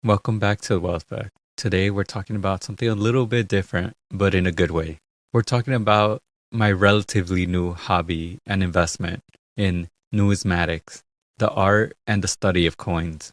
Welcome back to the Wealth Fact. Today we're talking about something a little bit different, but in a good way. We're talking about my relatively new hobby and investment in numismatics, the art and the study of coins.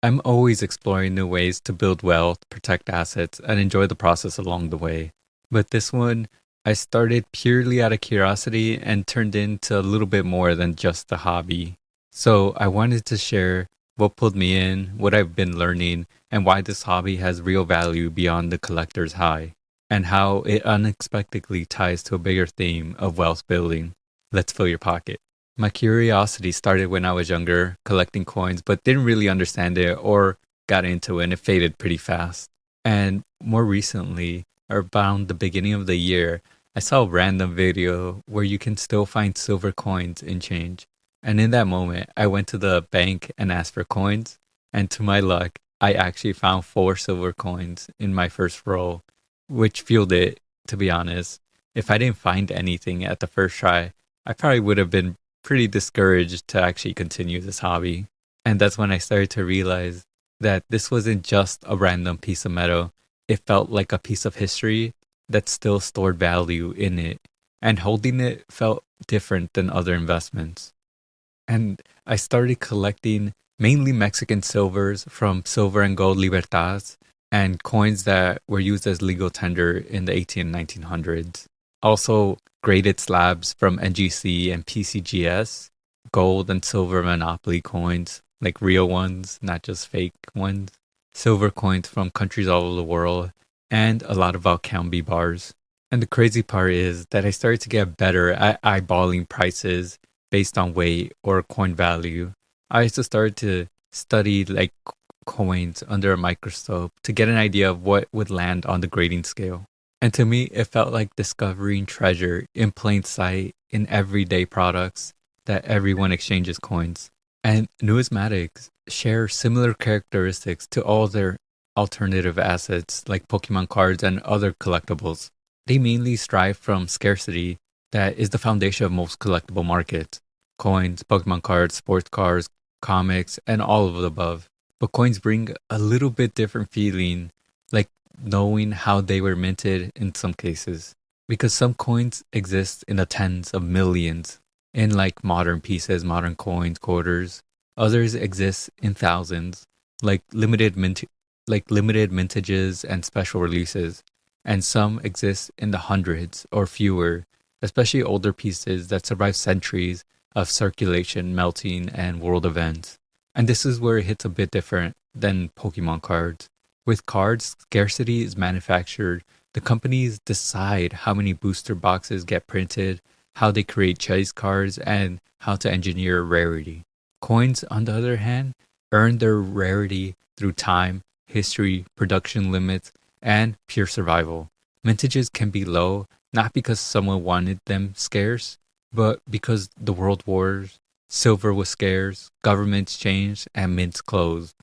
I'm always exploring new ways to build wealth, protect assets, and enjoy the process along the way. But this one, I started purely out of curiosity and turned into a little bit more than just a hobby. So I wanted to share what pulled me in, what I've been learning, and why this hobby has real value beyond the collector's high, and how it unexpectedly ties to a bigger theme of wealth building. Let's fill your pocket. My curiosity started when I was younger, collecting coins, but didn't really understand it or got into it and it faded pretty fast. And more recently, around the beginning of the year, I saw a random video where you can still find silver coins in change. And in that moment, I went to the bank and asked for coins. And to my luck, I actually found 4 silver coins in my first roll, which fueled it, to be honest. If I didn't find anything at the first try, I probably would have been pretty discouraged to actually continue this hobby. And that's when I started to realize that this wasn't just a random piece of metal. It felt like a piece of history that still stored value in it. And holding it felt different than other investments. And I started collecting mainly Mexican silvers from silver and gold libertas and coins that were used as legal tender in the 18 and 1900s. Also, graded slabs from NGC and PCGS, gold and silver monopoly coins, like real ones, not just fake ones, silver coins from countries all over the world, and a lot of Alcambi bars. And the crazy part is that I started to get better at eyeballing prices based on weight or coin value. I used to start to study coins under a microscope to get an idea of what would land on the grading scale. And to me, it felt like discovering treasure in plain sight in everyday products that everyone exchanges coins. And numismatics share similar characteristics to all their alternative assets like Pokemon cards and other collectibles. They mainly strive from scarcity that is the foundation of most collectible markets. Coins, Pokemon cards, sports cars, comics, and all of the above. But coins bring a little bit different feeling, like knowing how they were minted in some cases. Because some coins exist in the tens of millions in like modern pieces, modern coins, quarters. Others exist in thousands, like limited mintages and special releases. And some exist in the hundreds or fewer, especially older pieces that survive centuries of circulation, melting, and world events. And this is where it hits a bit different than Pokemon cards. With cards, scarcity is manufactured. The companies decide how many booster boxes get printed, how they create chase cards, and how to engineer rarity. Coins, on the other hand, earn their rarity through time, history, production limits, and pure survival. Mintages can be low, not because someone wanted them scarce, but because the world wars, silver was scarce, governments changed, and mints closed.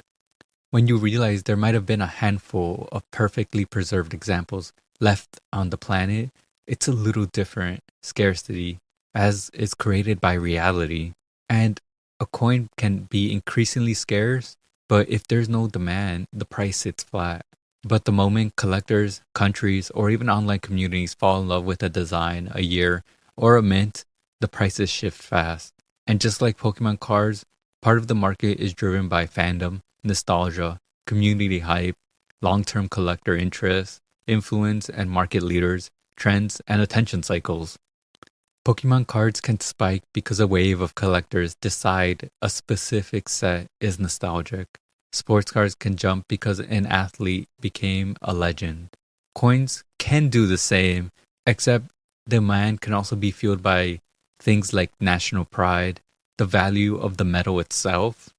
When you realize there might have been a handful of perfectly preserved examples left on the planet, it's a little different scarcity as it's created by reality. And a coin can be increasingly scarce, but if there's no demand, the price sits flat. But the moment collectors, countries, or even online communities fall in love with a design, a year, or a mint, the prices shift fast. And just like Pokemon cards, part of the market is driven by fandom, nostalgia, community hype, long-term collector interest, influence and market leaders, trends, and attention cycles. Pokemon cards can spike because a wave of collectors decide a specific set is nostalgic. Sports cards can jump because an athlete became a legend. Coins can do the same, except demand can also be fueled by things like national pride, the value of the metal itself,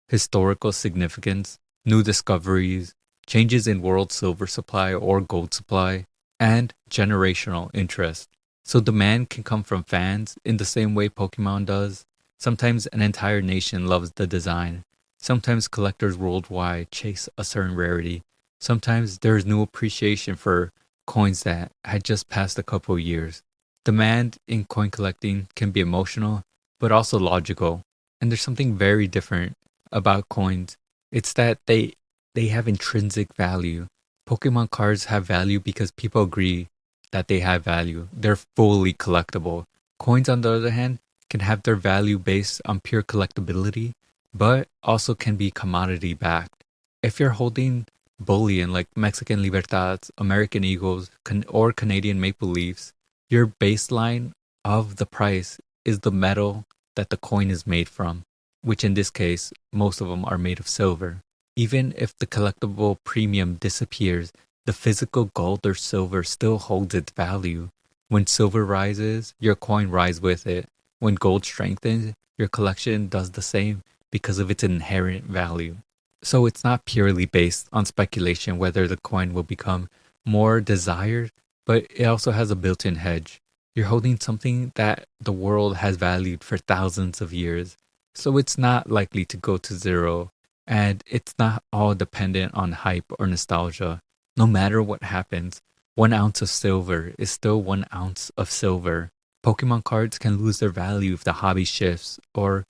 historical significance, new discoveries, changes in world silver supply or gold supply, and generational interest. So demand can come from fans in the same way Pokemon does. Sometimes an entire nation loves the design. Sometimes collectors worldwide chase a certain rarity. Sometimes there is new appreciation for coins that had just passed a couple of years. Demand in coin collecting can be emotional, but also logical. And there's something very different about coins. It's that they they have intrinsic value. Pokemon cards have value because people agree that they have value. They're fully collectible. Coins, on the other hand, can have their value based on pure collectability, but also can be commodity backed. If you're holding bullion like Mexican Libertads, American Eagles, or Canadian Maple Leafs, your baseline of the price is the metal that the coin is made from, which in this case, most of them are made of silver. Even if the collectible premium disappears, the physical gold or silver still holds its value. When silver rises, your coin rises with it. When gold strengthens, your collection does the same because of its inherent value. So it's not purely based on speculation whether the coin will become more desired, but it also has a built-in hedge. You're holding something that the world has valued for thousands of years, so it's not likely to go to zero, and it's not all dependent on hype or nostalgia. No matter what happens, 1 ounce of silver is still 1 ounce of silver. Pokemon cards can lose their value if the hobby shifts or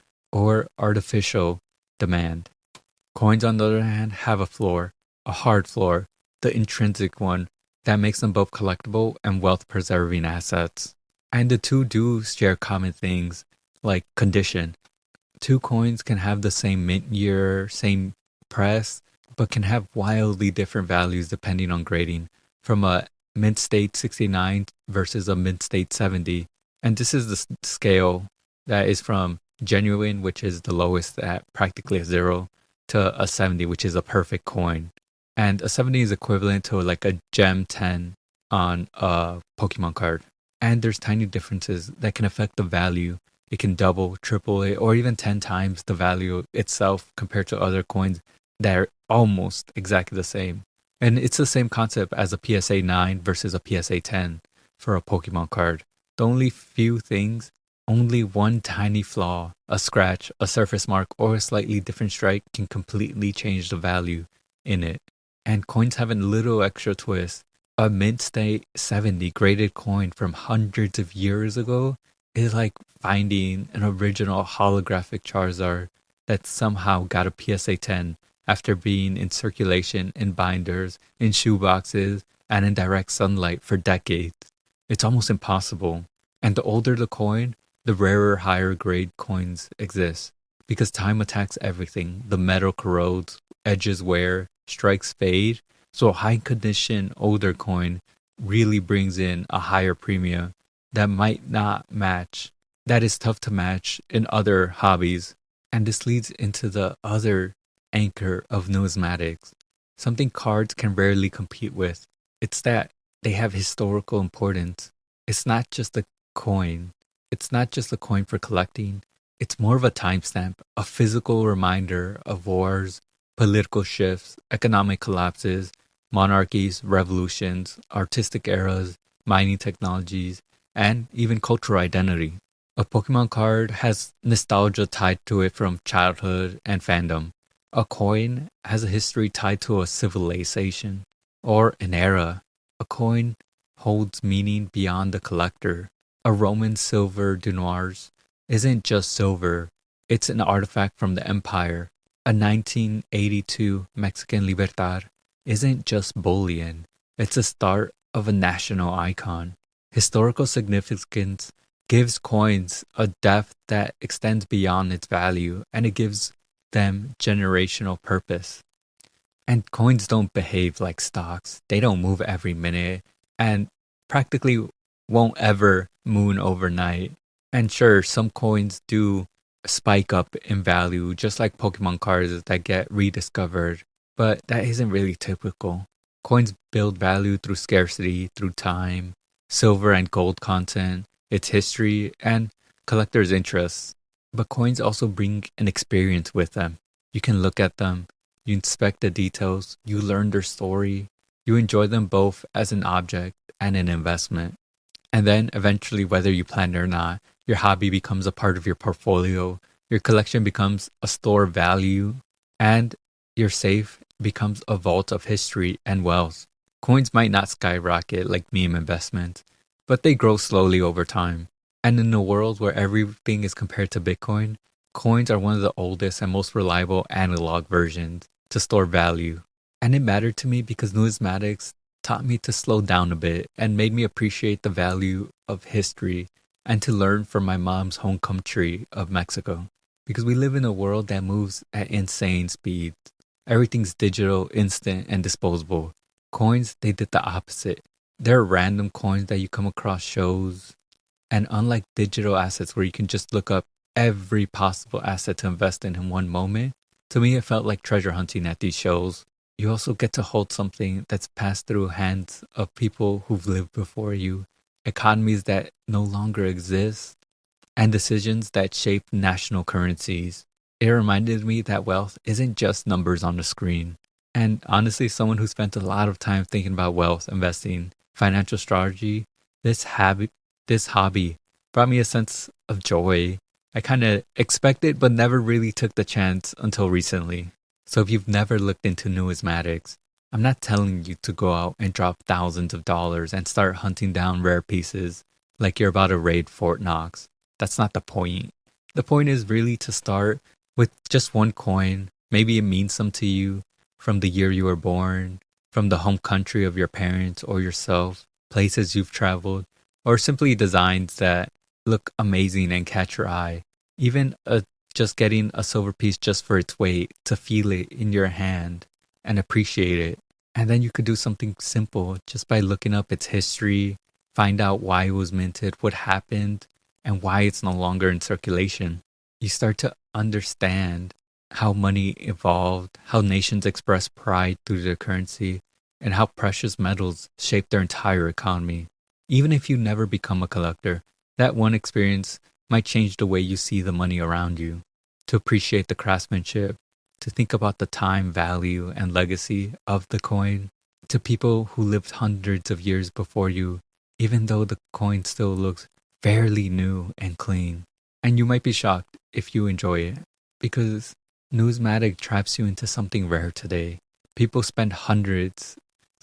artificial demand. Coins, on the other hand, have a floor, a hard floor, the intrinsic one, that makes them both collectible and wealth-preserving assets. And the two do share common things, like condition. Two coins can have the same mint year, same press, but can have wildly different values depending on grading, from a mint state 69 versus a mint state 70. And this is the scale that is from genuine, which is the lowest at practically a 0, to a 70, which is a perfect coin. And a 70 is equivalent to like a gem 10 on a Pokemon card. And there's tiny differences that can affect the value. It can double, triple it, or even 10 times the value itself compared to other coins that are almost exactly the same. And it's the same concept as a PSA 9 versus a PSA 10 for a Pokemon card. The only few things, only one tiny flaw, a scratch, a surface mark, or a slightly different strike can completely change the value in it. And coins have a little extra twist. A mint state 70 graded coin from hundreds of years ago is like finding an original holographic Charizard that somehow got a PSA 10 after being in circulation in binders, in shoeboxes, and in direct sunlight for decades. It's almost impossible. And the older the coin, the rarer higher grade coins exist. Because time attacks everything. The metal corrodes, edges wear, strikes fade. So a high condition older coin really brings in a higher premium that might not match. That is tough to match in other hobbies. And this leads into the other anchor of numismatics. Something cards can rarely compete with. It's that they have historical importance. It's not just a coin. It's not just a coin for collecting. It's more of a timestamp, a physical reminder of wars, political shifts, economic collapses, monarchies, revolutions, artistic eras, mining technologies, and even cultural identity. A Pokemon card has nostalgia tied to it from childhood and fandom. A coin has a history tied to a civilization or an era. A coin holds meaning beyond the collector. A Roman silver deniers isn't just silver, it's an artifact from the empire. A 1982 Mexican Libertad isn't just bullion, it's the start of a national icon. Historical significance gives coins a depth that extends beyond its value, and it gives them generational purpose. And coins don't behave like stocks. They don't move every minute and practically won't ever moon overnight. And sure, some coins do spike up in value, just like Pokemon cards that get rediscovered, but that isn't really typical. Coins build value through scarcity, through time, silver and gold content, its history, and collectors' interests. But coins also bring an experience with them. You can look at them, you inspect the details, you learn their story, you enjoy them both as an object and an investment. And then eventually, whether you plan it or not, your hobby becomes a part of your portfolio, your collection becomes a store of value, and your safe becomes a vault of history and wealth. Coins might not skyrocket like meme investments, but they grow slowly over time. And in a world where everything is compared to Bitcoin, coins are one of the oldest and most reliable analog versions to store value. And it mattered to me because numismatics taught me to slow down a bit and made me appreciate the value of history and to learn from my mom's home country of Mexico. Because we live in a world that moves at insane speeds. Everything's digital, instant, and disposable. Coins, they did the opposite. There are random coins that you come across shows, and unlike digital assets where you can just look up every possible asset to invest in one moment, to me it felt like treasure hunting at these shows. You also get to hold something that's passed through hands of people who've lived before you, economies that no longer exist, and decisions that shape national currencies. It reminded me that wealth isn't just numbers on the screen. And honestly, someone who spent a lot of time thinking about wealth, investing, financial strategy, this habit, this hobby brought me a sense of joy. I kind of expected but never really took the chance until recently. So if you've never looked into numismatics, I'm not telling you to go out and drop thousands of dollars and start hunting down rare pieces like you're about to raid Fort Knox. That's not the point. The point is really to start with just one coin. Maybe it means some to you from the year you were born, from the home country of your parents or yourself, places you've traveled, or simply designs that look amazing and catch your eye. Even just getting a silver piece just for its weight, to feel it in your hand and appreciate it. And then you could do something simple just by looking up its history, find out why it was minted, what happened, and why it's no longer in circulation. You start to understand how money evolved, how nations express pride through their currency, and how precious metals shape their entire economy. Even if you never become a collector, that one experience might change the way you see the money around you. To appreciate the craftsmanship, to think about the time, value, and legacy of the coin, to people who lived hundreds of years before you, even though the coin still looks fairly new and clean. And you might be shocked if you enjoy it, because numismatic traps you into something rare today. People spend hundreds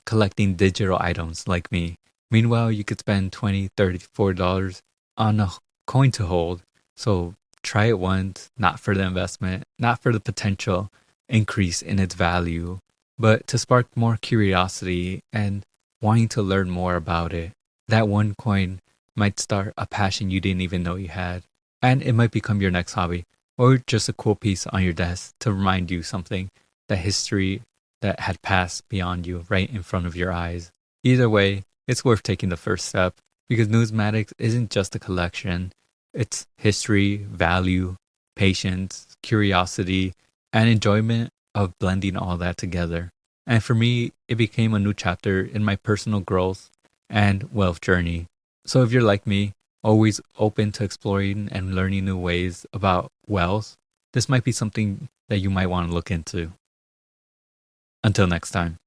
collecting digital items like me. Meanwhile, you could spend $20, $30, $40 on a coin to hold. So try it once, not for the investment, not for the potential increase in its value, but to spark more curiosity and wanting to learn more about it. That one coin might start a passion you didn't even know you had, and it might become your next hobby, or just a cool piece on your desk to remind you something, that history that had passed beyond you right in front of your eyes. Either way, it's worth taking the first step, because numismatics isn't just a collection. It's history, value, patience, curiosity, and enjoyment of blending all that together. And for me, it became a new chapter in my personal growth and wealth journey. So if you're like me, always open to exploring and learning new ways about wealth, this might be something that you might want to look into. Until next time.